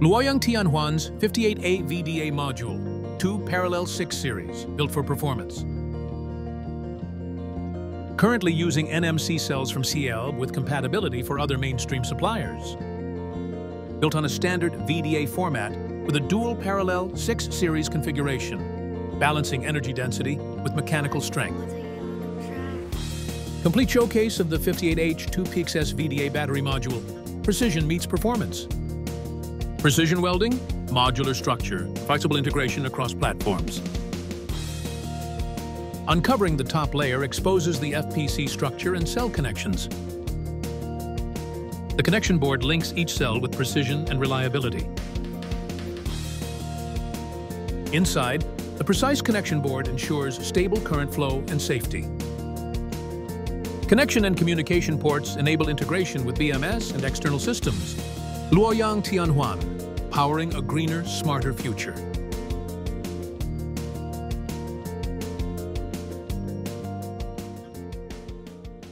Luoyang Tianhuan's 58A VDA module, 2 parallel 6 series, built for performance. Currently using NMC cells from CL with compatibility for other mainstream suppliers. Built on a standard VDA format with a dual parallel 6 series configuration, balancing energy density with mechanical strength. Complete showcase of the 58Ah 2P6S VDA battery module. Precision meets performance. Precision welding, modular structure, flexible integration across platforms. Uncovering the top layer exposes the FPC structure and cell connections. The connection board links each cell with precision and reliability. Inside, the precise connection board ensures stable current flow and safety. Connection and communication ports enable integration with BMS and external systems. Luoyang Tianhuan, powering a greener, smarter future.